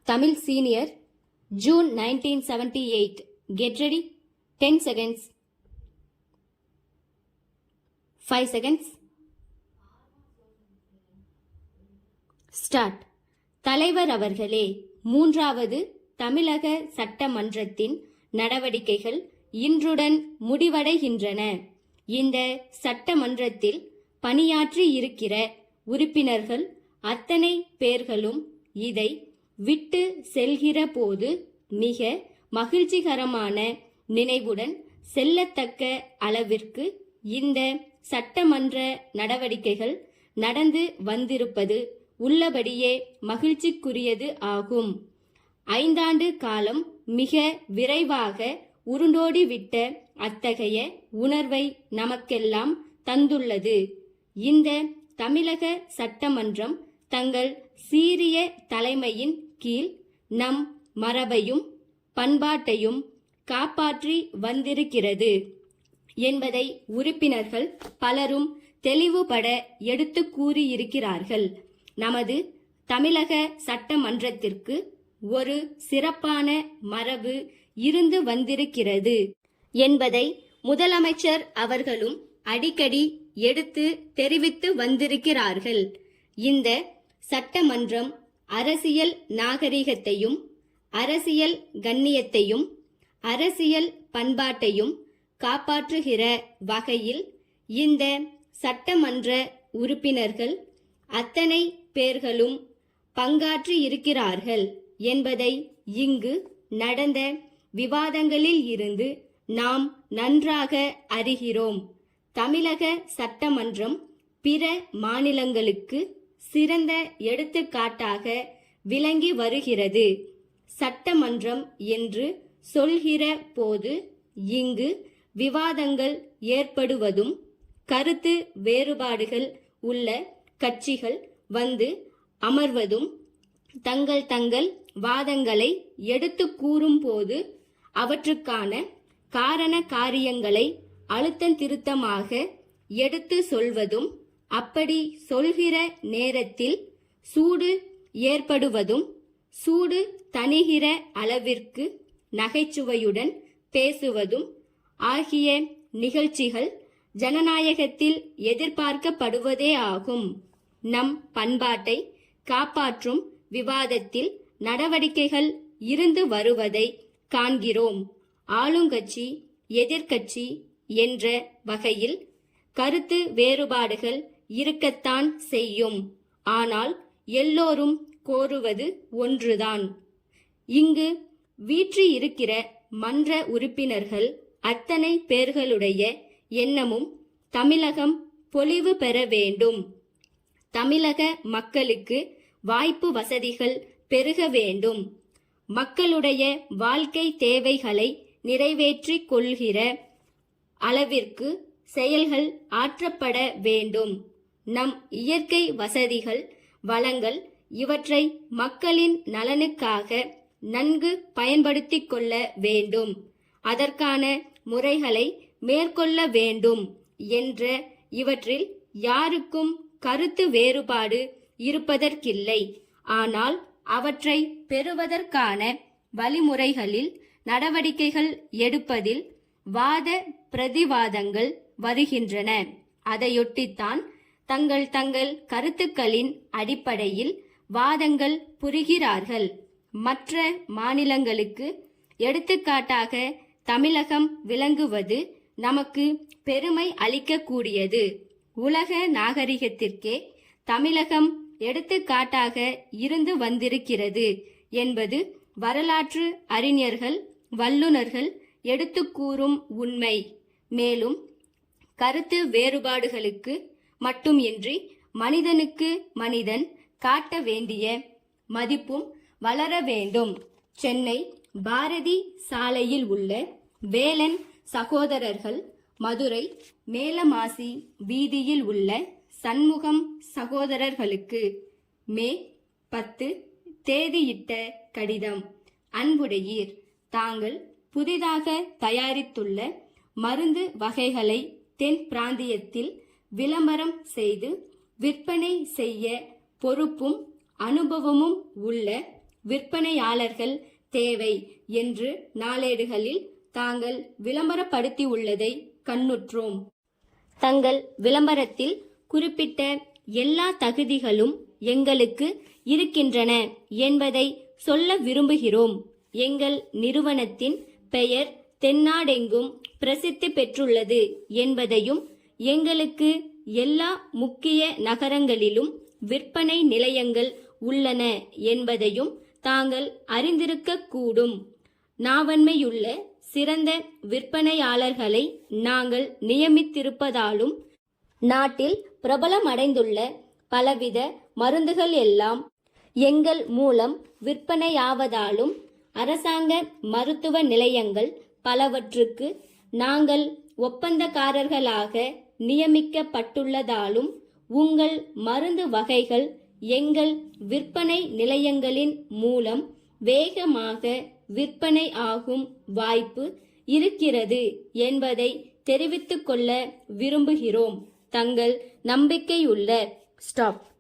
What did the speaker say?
Tamil Senior, June 1978. Get ready. 10 seconds. 5 seconds. Start. தலைவர் அவர்களே, மூன்றாவது தமிழக சட்டமன்றத்தின் நடவடிக்கைகள் இன்றுடன் முடிவடைகின்றன. இந்த சட்டமன்றத்தில் பணியாற்றி இருக்கிற உறுப்பினர்கள் அத்தனை பேர்களும் இதை விட்டு செல்கிற போது மிக மகிழ்ச்சிகரமான நினைவுடன் செல்லத்தக்க அளவிற்கு இந்த சட்டமன்ற நடவடிக்கைகள் நடந்து வந்திருப்பது உள்ளபடியே மகிழ்ச்சிக்குரியது ஆகும். 5 ஆண்டு காலம் மிக விரைவாக உருண்டோடிவிட்ட அத்தகைய உணர்வை நமக்கெல்லாம் தந்துள்ளது. இந்த தமிழக சட்டமன்றம் தங்கள் சீரிய தலைமையின் கீழ் நம் மரபையும் பண்பாட்டையும் காப்பாற்றி வந்திருக்கிறது என்பதை உறுப்பினர்கள் பலரும் தெளிவுபட எடுத்து கூறியிருக்கிறார்கள். நமது தமிழக சட்டமன்றத்திற்கு ஒரு சிறப்பான மரபு இருந்து வந்திருக்கிறது என்பதை முதலமைச்சர் அவர்களும் அடிக்கடி எடுத்து தெரிவித்து வந்திருக்கிறார்கள். இந்த சட்டமன்றம் அரசியல் நாகரிகத்தையும் அரசியல் கண்ணியத்தையும் அரசியல் பண்பாட்டையும் காப்பாற்றுகிற வகையில் இந்த சட்டமன்ற உறுப்பினர்கள் அத்தனை பேர்களும் பங்காற்றி இருக்கிறார்கள் என்பதை இங்கு நடந்த விவாதங்களில் இருந்து நாம் நன்றாக அறிகிறோம். தமிழக சட்டமன்றம் பிற மாநிலங்களுக்கு சிறந்த எடுத்துக்காட்டாக விளங்கி வருகிறது. சட்டமன்றம் என்று சொல்கிற போது இங்கு விவாதங்கள் ஏற்படுவதும் கருத்து வேறுபாடுகள் உள்ள கட்சிகள் வந்து அமர்வதும் தங்கள் வாதங்களை எடுத்து கூறும் போது அவற்றுக்கான காரண காரியங்களை அழுத்தந்திருத்தமாக எடுத்து சொல்வதும் அப்படி சொல்கிற நேரத்தில் சூடு ஏற்படுவதும் சூடு தணிகிற அளவிற்கு நகைச்சுவையுடன் பேசுவதும் ஆகிய நிகழ்ச்சிகள் ஜனநாயகத்தில் எதிர்பார்க்கப்படுவதே ஆகும். நம் பண்பாட்டை காப்பாற்றும் விவாதத்தில் நடவடிக்கைகள் இருந்து வருவதை காண்கிறோம். ஆளுங்கட்சி எதிர்க்கட்சி என்ற வகையில் கருத்து வேறுபாடுகள் இருக்கத்தான் செய்யும். ஆனால் எல்லோரும் கோருவது ஒன்றுதான். இங்கு வீற்றிருக்கிற மன்ற உறுப்பினர்கள் அத்தனை பேர்களுடைய எண்ணமும் தமிழகம் பொலிவு பெற வேண்டும், தமிழக மக்களுக்கு வாய்ப்பு வசதிகள் பெருக வேண்டும், மக்களுடைய வாழ்க்கை தேவைகளை நிறைவேற்றிக் கொள்கிற அளவிற்கு செயல்கள் ஆற்றப்பட வேண்டும், நம் இயற்கை வசதிகள் வளங்கள் இவற்றை மக்களின் நலனுக்காக நன்கு பயன்படுத்திக் கொள்ள வேண்டும், அதற்கான முறைகளை மேற்கொள்ள வேண்டும் என்ற இவற்றில் யாருக்கும் கருத்து வேறுபாடு இருப்பதற்கில்லை. ஆனால் அவற்றை பெறுவதற்கான வழிமுறைகளில் நடவடிக்கைகள் எடுப்பதில் வாத பிரதிவாதங்கள் வருகின்றன. அதையொட்டித்தான் தங்கள் கருத்துக்களின் அடிப்படையில் வாதங்கள் புரிகிறார்கள். மற்ற மாநிலங்களுக்கு எடுத்துக்காட்டாக தமிழகம் விளங்குவது நமக்கு பெருமை அளிக்கக்கூடியது. உலக நாகரிகத்திற்கே தமிழகம் எடுத்துக்காட்டாக இருந்து வந்திருக்கிறது என்பது வரலாற்று அறிஞர்கள் வல்லுநர்கள் எடுத்து கூறும் உண்மை. மேலும் கருத்து வேறுபாடுகளுக்கு மட்டுமின்றி மனிதனுக்கு மனிதன் காட்ட வேண்டிய மதிப்பும் வளர வேண்டும். சென்னை பாரதி சாலையில் உள்ள வேலன் சகோதரர்கள், மதுரை மேலமாசி வீதியில் உள்ள சண்முகம் சகோதரர்களுக்கு மே 10 தேதியிட்ட கடிதம். அன்புடையீர், தாங்கள் புதிதாக தயாரித்துள்ள மருந்து வகைகளை தென் பிராந்தியத்தில் விளம்பரம் செய்து விற்பனை செய்ய பொறுப்பும் அனுபவமும் உள்ள விற்பனையாளர்கள் தேவை என்று நாளேடுகளில் தாங்கள் விளம்பரப்படுத்தியுள்ளதை கண்ணுற்றோம். தங்கள் விளம்பரத்தில் குறிப்பிட்ட எல்லா தகுதிகளும் எங்களுக்கு இருக்கின்றன என்பதை சொல்ல விரும்புகிறோம். எங்கள் நிறுவனத்தின் பெயர் தென்னாடெங்கும் பிரசித்தி பெற்றுள்ளது என்பதையும், எங்களுக்கு எல்லா முக்கிய நகரங்களிலும் விற்பனை நிலையங்கள் உள்ளன என்பதையும் தாங்கள் அறிந்திருக்கக்கூடும். நாவன்மையுள்ள சிறந்த விற்பனையாளர்களை நாங்கள் நியமித்திருப்பதாலும், நாட்டில் பிரபலமடைந்துள்ள பலவித மருந்துகள் எல்லாம் எங்கள் மூலம் விற்பனையாவதாலும், அரசாங்க மருத்துவ நிலையங்கள் பலவற்றுக்கு நாங்கள் ஒப்பந்தக்காரர்களாக நியமிக்கப்பட்டுள்ளதாலும், உங்கள் மருந்து வகைகள் எங்கள் விற்பனை நிலையங்களின் மூலம் வேகமாக விற்பனை ஆகும் வாய்ப்பு இருக்கிறது என்பதை தெரிவித்துக் கொள்ள விரும்புகிறோம். தங்கள் நம்பிக்கையுள்ள ஸ்டாப்.